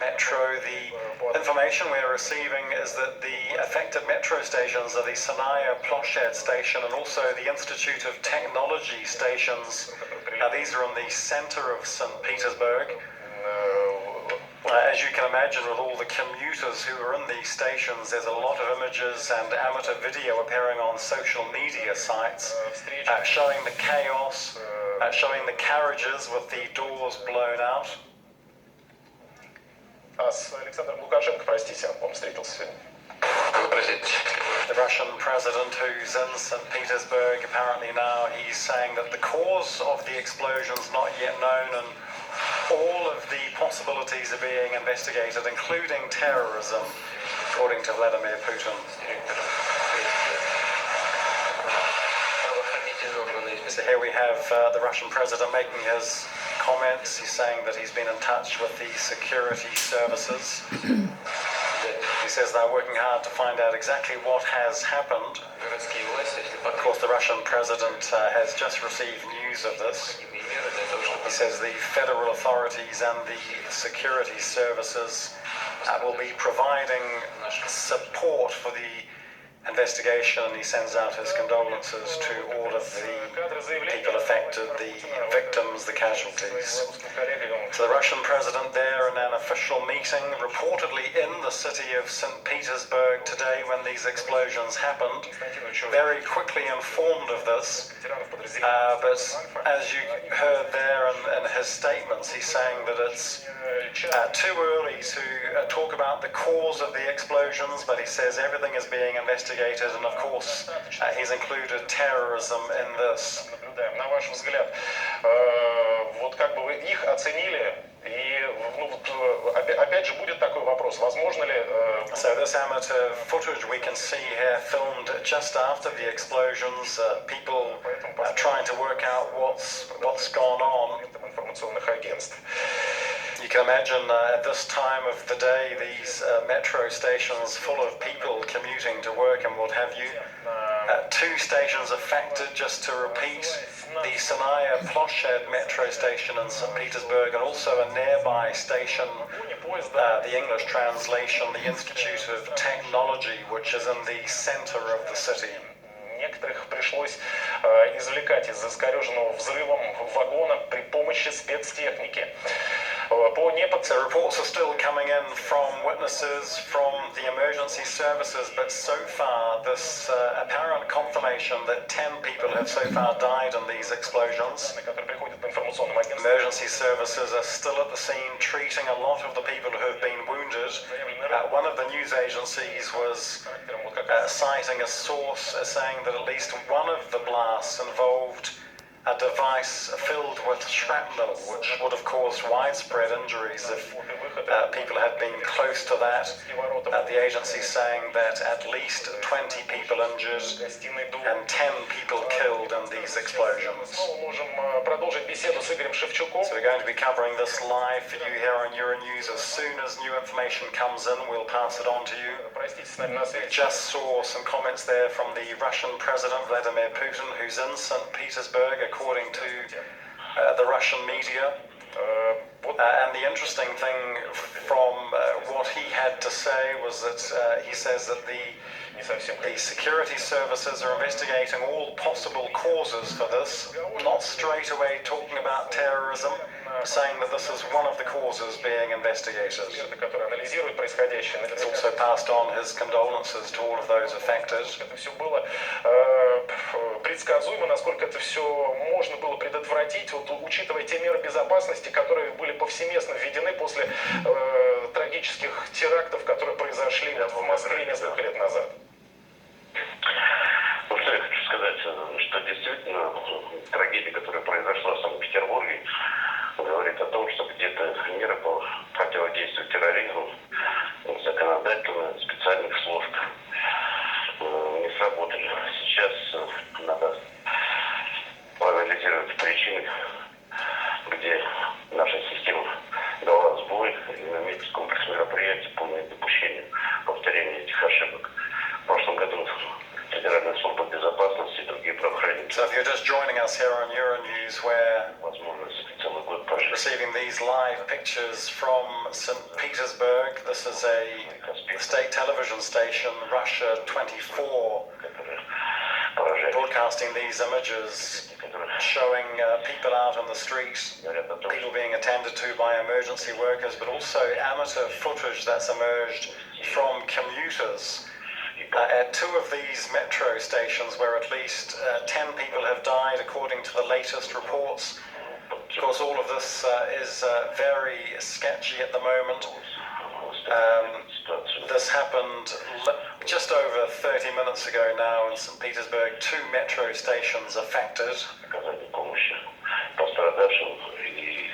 metro. The information we're receiving is that the affected metro stations are the Sanaya Ploshed station and also the Institute of Technology stations. These are in the center of St. Petersburg. As you can imagine, with all the commuters who are in these stations, there's a lot of images and amateur video appearing on social media sites showing the chaos, showing the carriages with the doors blown out. С Александром Лукашенко, простите, он встретился сегодня. The Russian president, who's in St. Petersburg, apparently now he's saying that the cause of the explosion's not yet known and all of the possibilities are being investigated, including terrorism, according to Vladimir Putin. So here we have the Russian president making his comments. He's saying that he's been in touch with the security services. He says they're working hard to find out exactly what has happened. Of course, the Russian president has just received news of this. He says the federal authorities and the security services will be providing support for the investigation, and he sends out his condolences to all of the people affected, the victims, the casualties. So the Russian president there in an official meeting, reportedly in the city of St. Petersburg today when these explosions happened, very quickly informed of this, but as you heard there in his statements, he's saying that it's too early to talk about the cause of the explosions, but he says everything is being investigated, and of course he's included terrorism in this. На ваш взгляд, вот как бы вы их оценили, и опять же будет такой вопрос, возможно ли... So this amateur footage we can see here filmed just after the explosions, people trying to work out what's gone on. Информационных агентств. You can imagine at this time of the day, these metro stations full of people commuting to work and what have you. Two stations affected, just to repeat, the Sanaya Ploshed metro station in St. Petersburg and also a nearby station, the English translation, the Institute of Technology, which is in the center of the city. Некоторых пришлось извлекать из искореженного взрывом вагона при помощи спецтехники. So reports are still coming in from witnesses from the emergency services, but so far this apparent confirmation that 10 people have so far died in these explosions. Emergency services are still at the scene treating a lot of the people who have been wounded. One of the news agencies was citing a source saying that at least one of the blasts involved a device filled with shrapnel, which would have caused widespread injuries if people had been close to that. The agency saying that at least 20 people injured and 10 people killed in these explosions. So we're going to be covering this live for you here on Euronews. As soon as new information comes in, we'll pass it on to you. We just saw some comments there from the Russian President Vladimir Putin, who's in St. Petersburg, according to the Russian media. And the interesting thing from what he had to say was that he says that the security services are investigating all possible causes for this, not straight away talking about terrorism, saying that this is one of the causes being investigated. He's also passed on his condolences to all of those affected. Предсказуемо, насколько это все можно было предотвратить, вот, учитывая те меры безопасности, которые были повсеместно введены после трагических терактов, которые произошли в Москве несколько лет назад. Ну что я хочу сказать, что действительно трагедия, которая произошла в Санкт-Петербурге, говорит о том, что где-то меры по противодействию терроризму законодательно специальных служб не сработали. Сейчас надо проанализировать причины, где наша система дала сбой, и наметить комплекс мероприятий по недопущению повторения этих ошибок. В прошлом году Федеральная служба безопасности и другие правоохранительные. So if you're just joining us here on Euronews, where возможность целый год прожить receiving these live pictures from St. Petersburg. This is a state television station, Russia 24, которые поражают, broadcasting these images, showing people out on the street, говорят о том, people being attended to by emergency workers, but also amateur footage that's emerged from commuters at two of these metro stations where at least 10 people have died according to the latest reports. Of course, all of this is very sketchy at the moment. This happened just over 30 minutes ago now in St. Petersburg. Two metro stations affected. оказание помощи пострадавшим и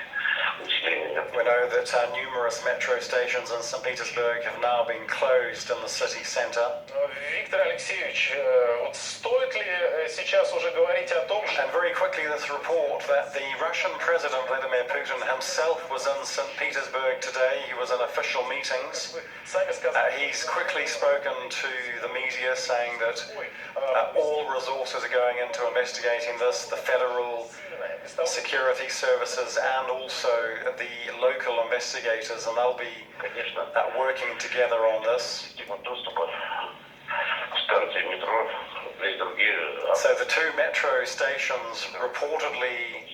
усиление. We know that numerous metro stations in St. Petersburg have now been closed in the city center. Виктор Алексеевич, вот стоит ли сейчас уже говорить о том, что And very quickly, this report that the Russian President Vladimir Putin himself was in St. Petersburg today. He was in official meetings. вы сами сказали, He's quickly spoken to the media saying that all resources are going into investigating this, the federal security services and also the local investigators, and they'll be Конечно, working together on this. система доступа к станции метро и другие So the two metro stations reportedly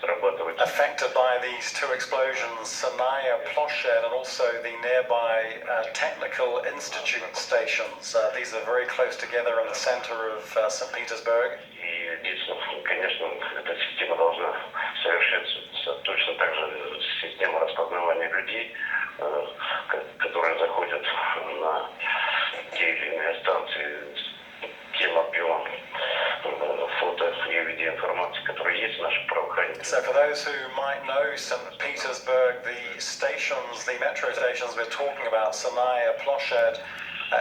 срабатывают. affected by these two explosions, Sanaya Ploshed and also the nearby Technical Institute stations. These are very close together in the center of St. Petersburg. И здесь, конечно, эта система должна совершиться точно так же система распознавания людей, которые заходят на те или иные станции с тем объемом фото и видеоинформации, которая есть в наших правоохранительных. So for those who might know St. Petersburg, the stations, the metro stations we're talking about, Sanaya Ploshed,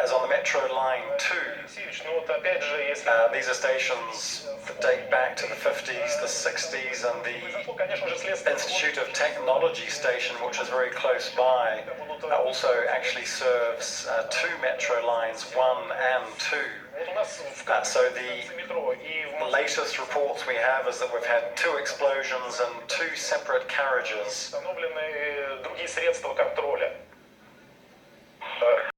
is on the metro line 2. Алексеевич, ну вот опять же, если These are stations that date back to the 50s, the 60s, and the произошло, конечно же, следствие. Institute of Technology station, which is very close by, also actually serves two metro lines, 1 and 2. Вот у нас в So the метро и в Москве latest reports we have is that we've had two explosions and two separate carriages. установлены другие средства контроля.